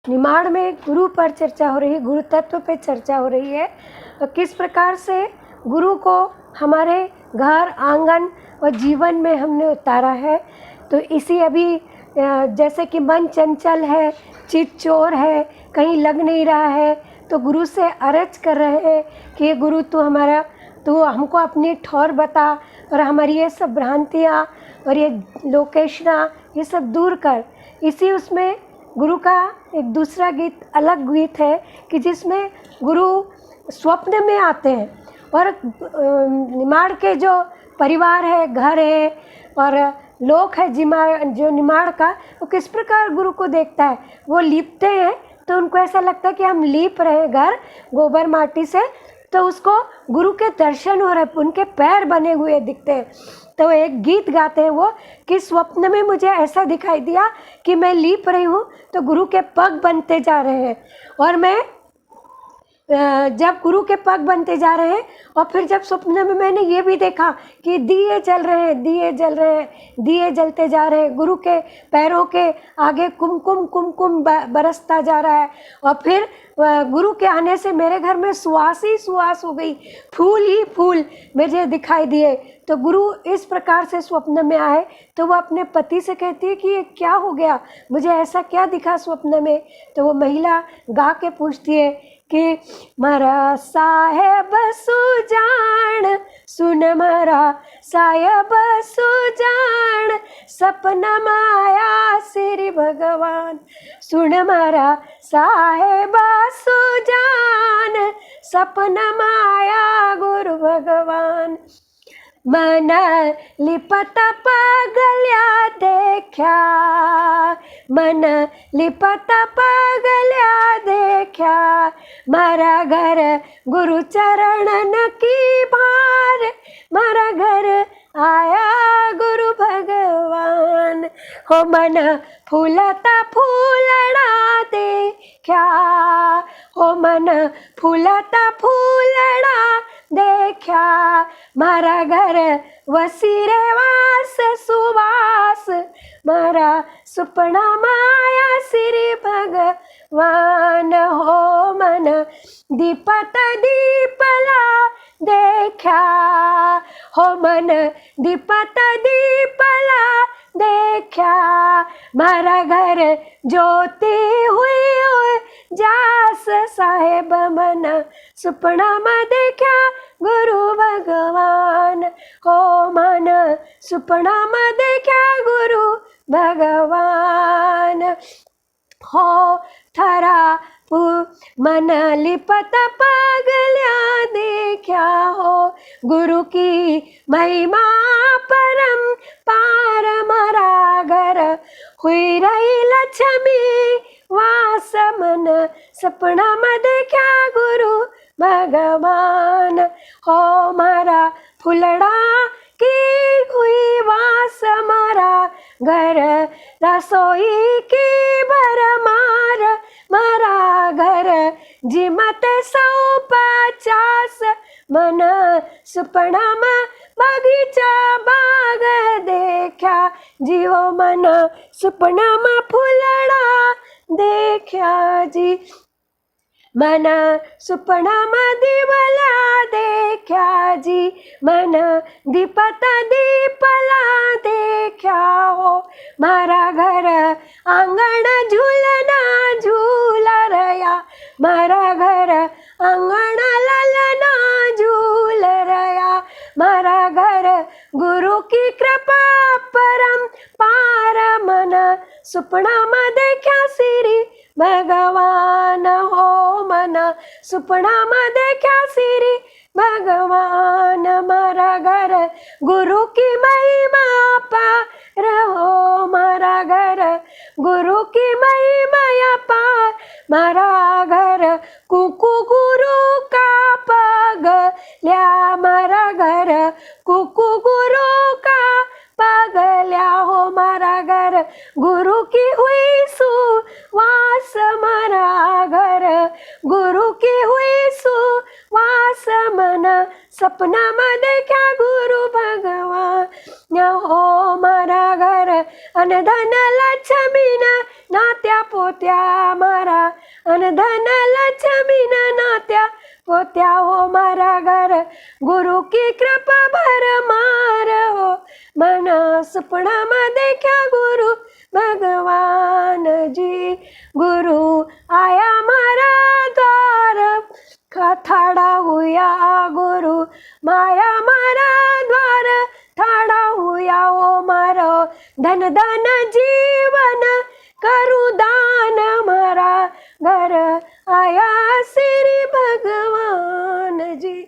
निमाड़ में गुरु पर चर्चा हो रही है, गुरु तत्व पे चर्चा हो रही है। तो किस प्रकार से गुरु को हमारे घर आंगन और जीवन में हमने उतारा है। तो इसी अभी जैसे कि मन चंचल है, चित चोर है, कहीं लग नहीं रहा है, तो गुरु से अर्ज कर रहे हैं कि ये गुरु तू हमको अपनी ठौर बता और हमारी ये सब भ्रांतियाँ और ये लोकेशना ये सब दूर कर। इसी उसमें गुरु का एक दूसरा गीत, अलग गीत है कि जिसमें गुरु स्वप्न में आते हैं और निमाड़ के जो परिवार है, घर है और लोग है जो निमाड़ का, वो किस प्रकार गुरु को देखता है। वो लीपते हैं तो उनको ऐसा लगता है कि हम लीप रहे हैं घर गोबर माटी से, तो उसको गुरु के दर्शन हो रहे, उनके पैर बने हुए दिखते हैं। तो एक गीत गाते हैं वो कि स्वप्न में मुझे ऐसा दिखाई दिया कि मैं लीप रही हूँ तो गुरु के पग बनते जा रहे हैं। और मैं जब गुरु के पग बनते जा रहे हैं और फिर जब स्वप्न में मैंने ये भी देखा कि दिए जल रहे हैं, दिए जल रहे हैं, दिए जलते जा रहे हैं, गुरु के पैरों के आगे कुमकुम कुमकुम बरसता जा रहा है। और फिर गुरु के आने से मेरे घर में सुवास ही सुवास हो गई, फूल ही फूल मुझे दिखाई दिए। तो गुरु इस प्रकार से स्वप्न में आए तो वो अपने पति से कहती है कि ये क्या हो गया, मुझे ऐसा क्या दिखा स्वप्न में। तो वो महिला गा के पूछती है कि मारा साहेब सुजान, सुन मारा साहेब सुजान, सपना माया श्री भगवान। सुन मारा साहेब सुजान, सपना माया गुरु भगवान। मन लिपत पगल्या देखा, मन लिपत पगल्या देखा, मारा घर गुरु चरणन की भार, मारा घर आया गुरु भगवान। हो मन फूलता फूलड़ा देखा, हो मन फूलता फूलड़ा देखा, मारा घर वसी रे वास सुवास, मारा सुपना माया श्री भगवान। हो मन दीपत दीपला देखा, हो मन दीपत दीपला देखा, मारा घर ज्योति हुई जास, साहेब मन सुपना में देखा गुरु भगवान। हो मन सुपना में देखा गुरु भगवान। हो थरा मन लिपत पगल्या देखा, हो गुरु की महिमा परम पार, मारा घर हुई रही लक्ष्मी वास, मन सपना में देखा गुरु भगवान। हो मारा फुलड़ा की हुई वास, मारा घर रसोई की भरमार, मारा घर जिमत 150, मन सुपना में बगीचा बाग देखा, जीवो मन सुपना में फुलड़ा देखा जी। मन सुपना में दिवला देखा जी, मन दीपत दीपला देखा, हो मारा घर आंगन झूलना झूला रया, मारा घर आंगन ललना झूल रया, मारा घर गुरु की कृपा परम पार, मन सुपना में देखा श्री भगवान। हो मन सुपना में देखा श्री भगवान, मारा घर गुरु की महिमा पार, हो मारा घर गुरु की महिमा पार, मारा घर कुकु गुरु का पग लिया, मारा घर कुकु गुरु का पग लिया, हो मारा घर गुरु की हुई सुवास, मारा घर गुरु की हुई सुवास, मन सपना में देखा गुरु भगवान। हो मारा घर अन धन लक्ष्मी न नात्या पोत्या मारा अन धन लक्ष्मीना नात्या पोत्या हो मारा घर गुरु की कृपा भर मार हो मन सपना में देखा गुरु भगवान जी गुरु आया मारा द्वार थाड़ा हुआ गुरु माया मारा द्वार थाड़ा हुआ ओ मारो धन धन जीवन करू दान मारा घर आया श्री भगवान जी।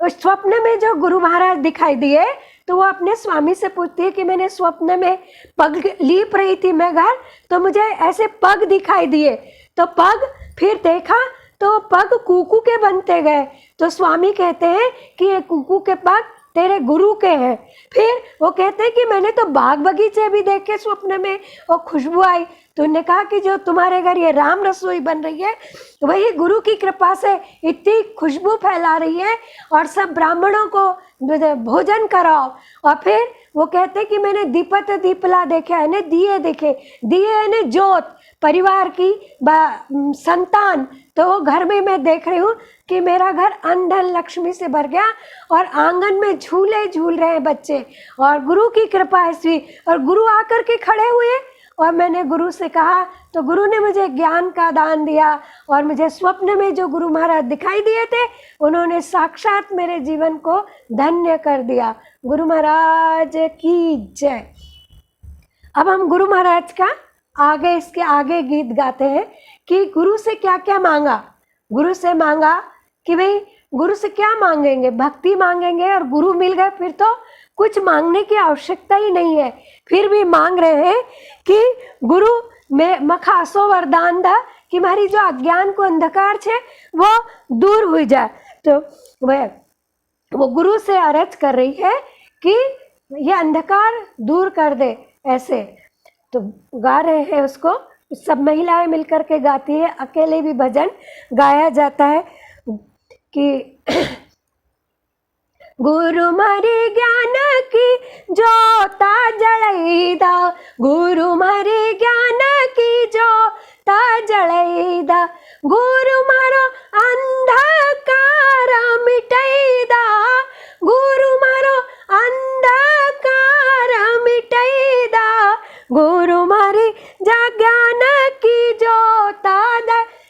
उस स्वप्न में जो गुरु महाराज दिखाई दिए तो वो अपने स्वामी से पूछती है कि मैंने स्वप्न में पग लीप रही थी मैं घर, तो मुझे ऐसे पग दिखाई दिए, तो पग फिर देखा तो पग कुकू के बनते गए। तो स्वामी कहते हैं कि ये कुकू के पग तेरे गुरु के हैं। फिर वो कहते हैं कि मैंने तो बाग बगीचे भी देखे स्वप्न में और खुशबू आई। तो उन्होंने कहा कि जो तुम्हारे घर ये राम रसोई बन रही है वही गुरु की कृपा से इतनी खुशबू फैला रही है और सब ब्राह्मणों को भोजन कराओ। और फिर वो कहते हैं कि मैंने दीपत दीपला देखा है, दिए देखे, दिए यानी जोत, परिवार की संतान। तो वो घर में मैं देख रही हूँ कि मेरा घर अनधन लक्ष्मी से भर गया और आंगन में झूले झूल रहे हैं बच्चे और गुरु की कृपा ऐसी। और गुरु आकर के खड़े हुए और मैंने गुरु से कहा तो गुरु ने मुझे ज्ञान का दान दिया और मुझे स्वप्न में जो गुरु महाराज दिखाई दिए थे उन्होंने साक्षात मेरे जीवन को धन्य कर दिया। गुरु महाराज की जय। अब हम गुरु महाराज का आगे इसके आगे गीत गाते हैं कि गुरु से क्या क्या मांगा। गुरु से मांगा कि भाई गुरु से क्या मांगेंगे, भक्ति मांगेंगे और गुरु मिल गए फिर तो कुछ मांगने की आवश्यकता ही नहीं है। फिर भी मांग रहे हैं कि गुरु में मखासो वरदान दा कि हमारी जो अज्ञान को अंधकार छे वो दूर हो जाए। तो वो गुरु से अर्ज कर रही है कि ये अंधकार दूर कर दे ऐसे। तो गा रहे हैं उसको, सब महिलाएं मिलकर के गाती है, अकेले भी भजन गाया जाता है कि गुरु मारे ज्ञान की जोता जलैदा, गुरु मारे ज्ञान की जोता जलैदा, गुरु मारो अंधकार मिटैदा, गुरु मारो अंधकार मिटैदा, गुरु मारी ज्ञान की जोता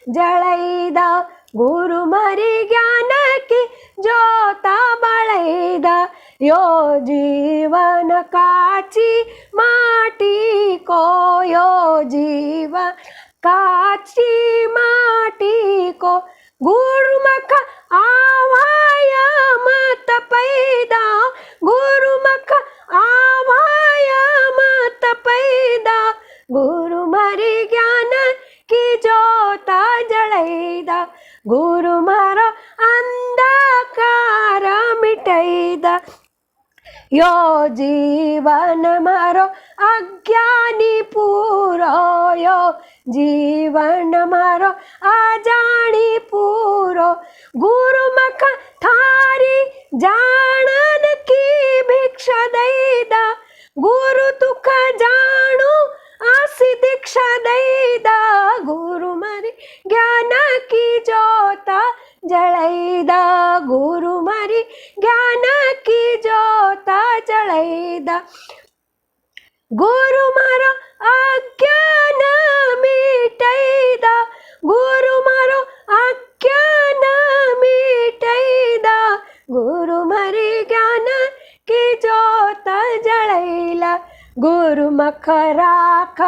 जलैदा, गुरु मारी ज्ञान की जोता बलैदा, यो जीवन काची माटी को, यो जीवन काची माटी को, गुरुमुख आवाय मत पैदा, गुरुमुख आवाय मत पैदा, गुरु मारी ज्ञान की जोता जलैदा, गुरु मारो अंधकार मिटैदा, यो जीवन मारो अज्ञानी पूरो, यो जीवन मारो अजाणी पूरो, गुरुमुख थारी जानन की भिक्षा दैदा, गुरु तुख जानू आसी दीक्षा दैदा, गुरु मारी ज्ञान की जोता जलैदा, गुरु मारी ज्ञान की जोता जलैदा, गुरु मारो अज्ञान मिटैदा, गुरु मारो अज्ञान मिटैदा, गुरु मारी ज्ञान की जोता जलैला, गुरु मुख राख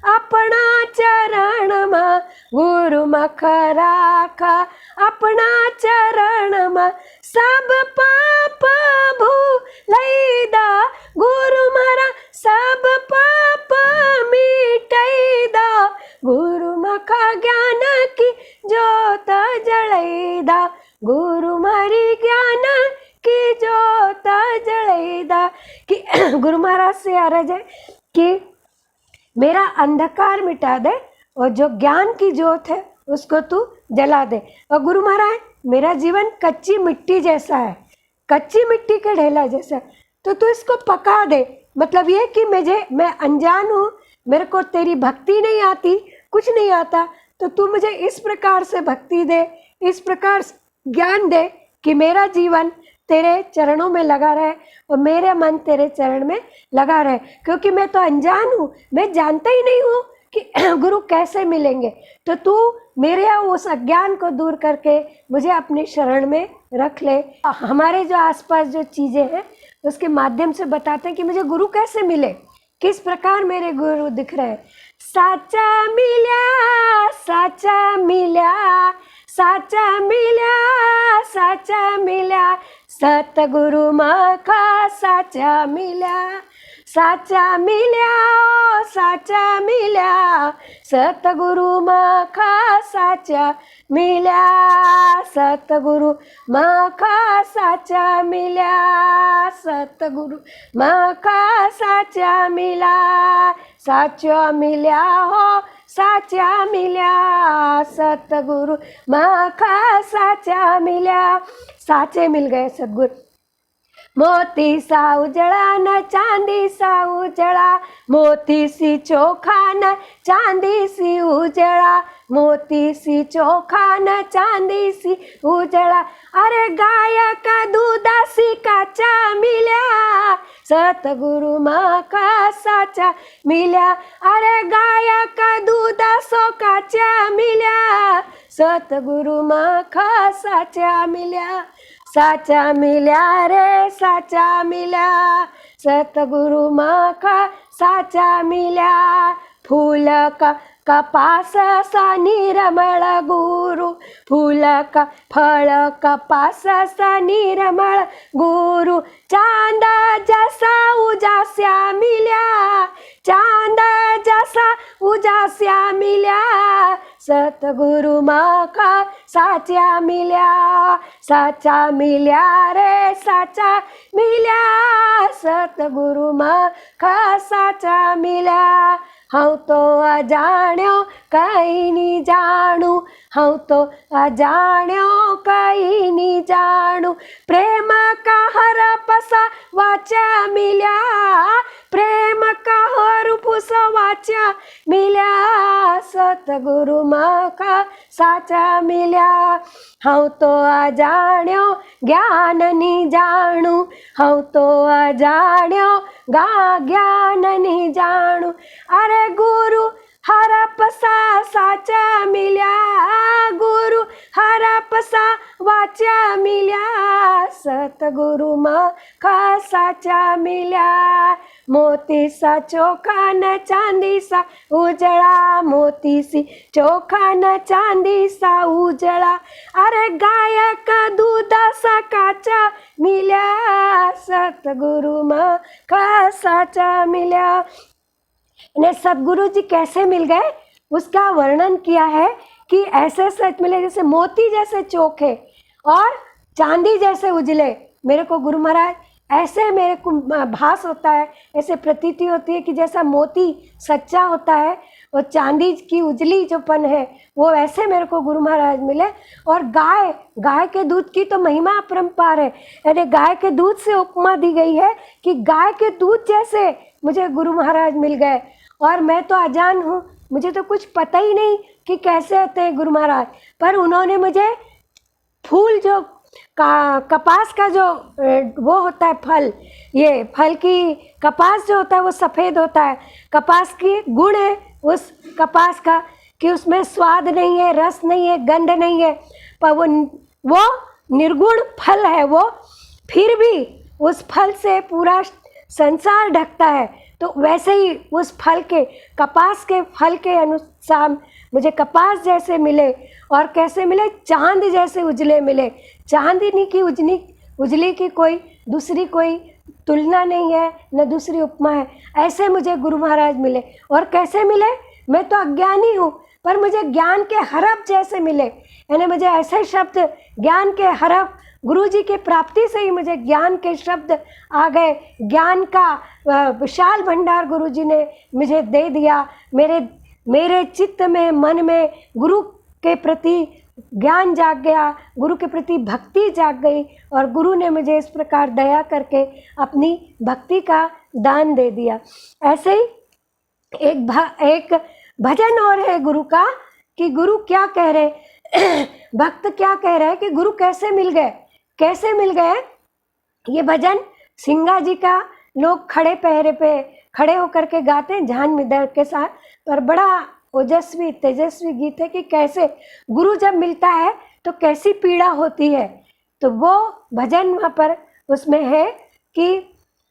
अपना चरण में, गुरु मुख राख अपना चरण में, सब पाप भूलैदा, गुरु मारा सब पाप मिटैदा, गुरु मुख ज्ञान की जोत जलैदा, गुरु मारी ज्ञान की जोता जलैदा। कि गुरु महाराज से अर्ज है कि मेरा अंधकार मिटा दे और जो ज्ञान की जोत है उसको तू जला दे। और गुरु महाराज मेरा जीवन कच्ची मिट्टी जैसा है, कच्ची मिट्टी के ढेला जैसा, तो तू इसको पका दे। मतलब ये कि मैं अनजान हूँ, मेरे को तेरी भक्ति नहीं आती, कुछ नहीं आता, तो तू मुझे इस प्रकार से भक्ति दे, इस प्रकार ज्ञान दे कि मेरा जीवन तेरे चरणों में लगा रहे और मेरा मन तेरे चरण में लगा रहे। क्योंकि मैं तो अनजान हूँ, मैं जानता ही नहीं हूँ कि गुरु कैसे मिलेंगे। तो तू मेरे उस अज्ञान को दूर करके मुझे अपनी शरण में रख ले। हमारे जो आसपास जो चीज़ें हैं उसके माध्यम से बताते हैं कि मुझे गुरु कैसे मिले, किस प्रकार मेरे गुरु दिख रहे हैं। साचा मिल्या, साचा मिल्या, साचा मिल्या, साचा मिल्या, सतगुरु माका साचा मिल्या, साचा मिल्या, साचा मिल्या, सतगुरु माका साचा मिल्या, सतगुरु माका साचा मिल्या, सतगुरु माका साचा मिला, साचा मिल्या हो, साचा मिल्या, सतगुरु माका साचा मिल्या। साचे मिल गए सतगुरु। मोती सा उजड़ा न चांदी सा उजड़ा, मोती सी चोखा न चांदी सी उजड़ा, मोती सी चोखा न चांदी सी उजड़ा, अरे गाय का दूधा सी काचा मिल्या, सतगुरु माँ का साचा मिल्या, अरे गाय का दूधा सो काचा मिल्या, सतगुरु माँ का साचा मिल्या, साचा मिल्या रे साचा मिल्या, सतगुरु माँ का साचा मिल्या, फूल का कपास सा निर्मल गुरु, फूल का फल कपास सा निर्मल गुरु, चांद जैसा उजास्या मिल्या, चांद जैसा उजास्या मिल्या, सतगुरु माँ का साचा मिल्या, साचा मिल्या रे साचा मिल्या, सतगुरु माँ का साचा मिल्या। हूँ तो अजाण्यो कहीं नहीं जानू, हूँ तो अजाण्यो कहीं नहीं जानू, प्रेम का हर पसा वाचा मिल्या, प्रेम का हर पुसा वाचा मिल्या, सतगुरु माँ का साचा मिल्या। हूँ तो अजाण्यो ज्ञान नहीं जानू, हूँ तो अजाण्यो ज्ञान नहीं जानू, अरे गुरु हरपसा साचा मिल्या, गुरु हरपसा वाचा मिल्या, सतगुरु माँ का साचा मिल्या, मोती सा चोखा न चांदी सा उजड़ा, मोती सी चोखा न चांदी सा उजड़ा, अरे गाय का दूधा सा काचा मिल्या, सतगुरु माँ का साचा मिल्या। इन्हें सतगुरु जी कैसे मिल गए उसका वर्णन किया है कि ऐसे सच मिले जैसे मोती जैसे चोखे और चांदी जैसे उजले। मेरे को गुरु महाराज ऐसे मेरे को भास होता है, ऐसे प्रतीति होती है कि जैसा मोती सच्चा होता है और चांदी की उजली जोपन है वो ऐसे मेरे को गुरु महाराज मिले। और गाय के दूध की तो महिमा अपरंपार है, यानी गाय के दूध से उपमा दी गई है कि गाय के दूध जैसे मुझे गुरु महाराज मिल गए। और मैं तो अजान हूँ, मुझे तो कुछ पता ही नहीं कि कैसे होते हैं गुरु महाराज, पर उन्होंने मुझे फूल जो कपास का जो वो होता है फल, ये फल की कपास जो होता है वो सफ़ेद होता है, कपास की गुण है उस कपास का कि उसमें स्वाद नहीं है, रस नहीं है, गंध नहीं है, पर वो निर्गुण फल है वो, फिर भी उस फल से पूरा संसार ढकता है। तो वैसे ही उस फल के कपास के फल के अनुसार मुझे कपास जैसे मिले। और कैसे मिले? चांद जैसे उजले मिले। चांदनी की उजली की कोई दूसरी कोई तुलना नहीं है, न दूसरी उपमा है। ऐसे मुझे गुरु महाराज मिले। और कैसे मिले? मैं तो अज्ञानी हूँ, पर मुझे ज्ञान के हरफ जैसे मिले। यानी मुझे ऐसे शब्द ज्ञान के हरफ, गुरु जी की प्राप्ति से ही मुझे ज्ञान के शब्द आ गए। ज्ञान का विशाल भंडार गुरु जी ने मुझे दे दिया। मेरे चित्त में, मन में गुरु के प्रति ज्ञान जाग गया, गुरु के प्रति भक्ति जाग गई और गुरु ने मुझे इस प्रकार दया करके अपनी भक्ति का दान दे दिया। ऐसे ही एक भजन और है गुरु का कि गुरु क्या कह रहे भक्त क्या कह रहे हैं कि गुरु कैसे मिल गए, कैसे मिल गए। ये भजन सिंगा जी का लोग खड़े पहरे पे खड़े होकर के गाते हैं झांझ मृदंग के साथ, पर बड़ा ओजस्वी तेजस्वी गीत है कि कैसे गुरु जब मिलता है तो कैसी पीड़ा होती है। तो वो भजन वहाँ पर उसमें है कि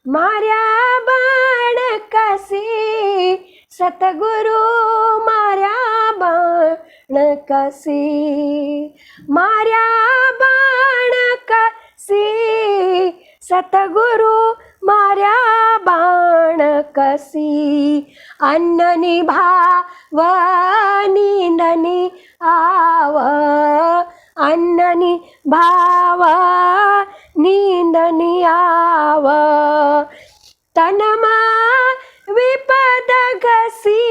मार्या बाण कसी सतगुरु मार्या बाण कसी, मार्या बाण कसी सतगुरु मार्या बाण कसी, अन्ननी भाव नींदनी आव, अन्ननी भाव नींदनी आव, तनमा विपद घसी,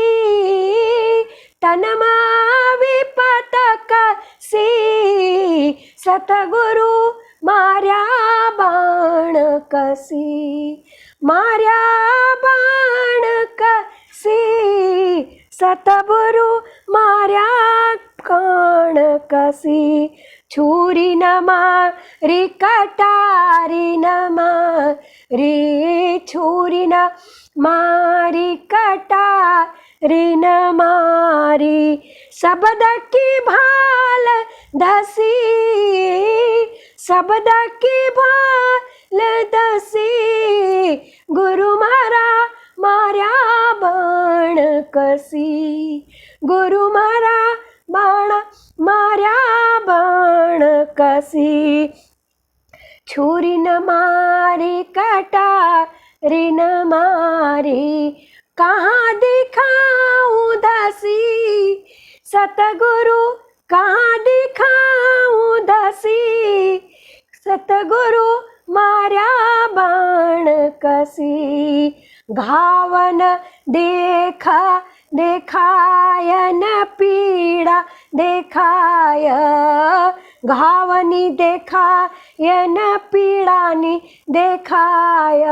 तनमा विपद कसी सतगुरु मार्या बाण कसी, मार्या बाण कसी सतगुरु मार्या बाण कसी, छुरी न मारी कटारी न मारी, छुरी न मारी कटारी न मारी, शब्द की भाल धसी, शब्द की भाल धसी, गुरु मारा मार्या बाण कसी, गुरु मारा बाण मार्या बाण कसी, छुरी न मारी कटारी न मारी, कहाँ दिखाऊं धसी सतगुरु, कहाँ दिखाऊं धसी सतगुरु मार्या बाण कसी, घावन देखा देखाय न पीड़ा देखाय, घावनी देखाय न पीड़ानी देखाय,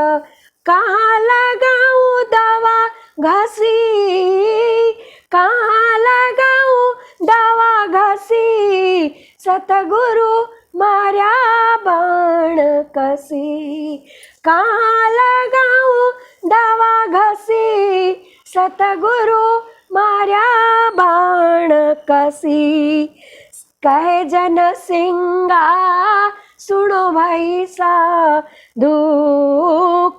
कहाँ लगाऊं दवा घसी, कहाँ लगाऊं दवा घसी सतगुरु मार्या बाण कसी, कहाँ लगाऊं दवा घसी सतगुरु मार्या बाण कसी, कहे जन सिंगा सुनो भाई साधु,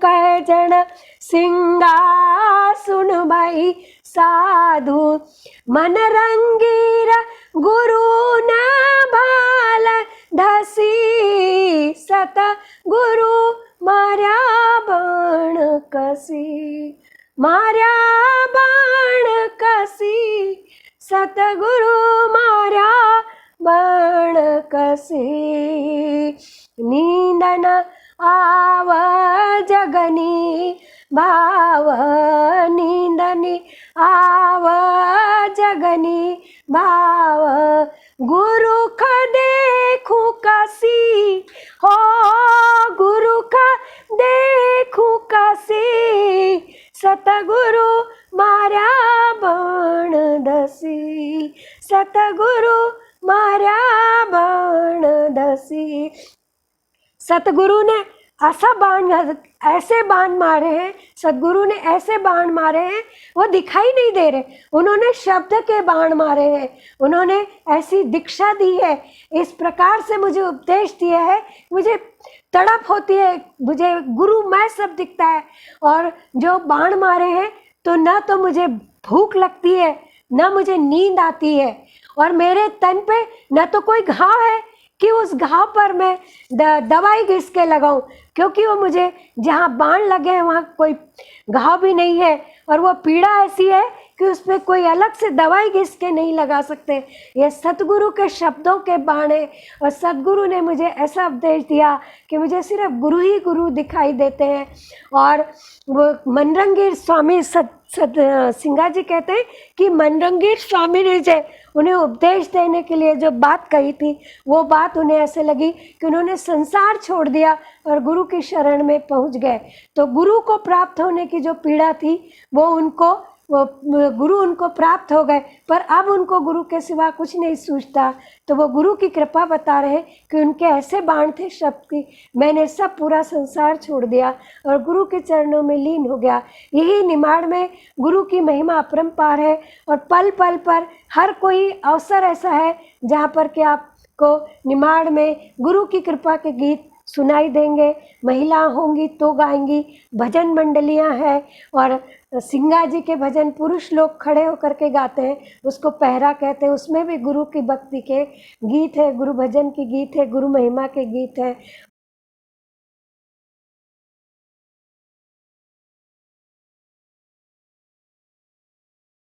कहे जन सिंगा सुन भाई साधु, मन रंगीर गुरु न भाल धसी सतगुरु मार्या बाण कसी, मार्या बाण कसी सतगुरु मार्या बाण कसी, नींदन आव जगनी भाव, नींदनी आव जगनी भाव, गुरु का देखूं कसी हो, गुरु का देखूं कसी सतगुरु मार्या बाण दसी, सतगुरु मार्या बाण दसी। सतगुरु ने ऐसे बाण मारे हैं, सतगुरु ने ऐसे बाण मारे हैं वो दिखाई नहीं दे रहे, उन्होंने शब्द के बाण मारे हैं, उन्होंने ऐसी दीक्षा दी है, इस प्रकार से मुझे उपदेश दिया है, मुझे तड़प होती है, मुझे गुरु मैं सब दिखता है। और जो बाण मारे हैं तो न तो मुझे भूख लगती है न मुझे नींद आती है, और मेरे तन पे न तो कोई घाव है कि उस घाव पर मैं दवाई घिस के लगाऊं, क्योंकि वो मुझे जहाँ बाण लगे हैं वहाँ कोई घाव भी नहीं है, और वो पीड़ा ऐसी है कि उसमें कोई अलग से दवाई घिस के नहीं लगा सकते। ये सतगुरु के शब्दों के बाण है, और सतगुरु ने मुझे ऐसा उपदेश दिया कि मुझे सिर्फ गुरु ही गुरु दिखाई देते हैं। और वो मनरंगीर स्वामी सिंगा जी कहते हैं कि मनरंगीर स्वामी ने जो उन्हें उपदेश देने के लिए जो बात कही थी, वो बात उन्हें ऐसे लगी कि उन्होंने संसार छोड़ दिया और गुरु की शरण में पहुंच गए। तो गुरु को प्राप्त होने की जो पीड़ा थी वो उनको वो गुरु उनको प्राप्त हो गए, पर अब उनको गुरु के सिवा कुछ नहीं सूझता। तो वो गुरु की कृपा बता रहे कि उनके ऐसे बाण थे शब्द की, मैंने सब पूरा संसार छोड़ दिया और गुरु के चरणों में लीन हो गया। यही निमाड़ में गुरु की महिमा अपरंपार है और पल पल पर हर कोई अवसर ऐसा है जहाँ पर कि आपको निमाड़ में गुरु की कृपा के गीत सुनाई देंगे। महिला होंगी तो गाएंगी, भजन मंडलियां हैं और सिंगा जी के भजन पुरुष लोग खड़े होकर के गाते हैं, उसको पहरा कहते हैं। उसमें भी गुरु की भक्ति के गीत है, गुरु भजन के गीत है, गुरु महिमा के गीत है।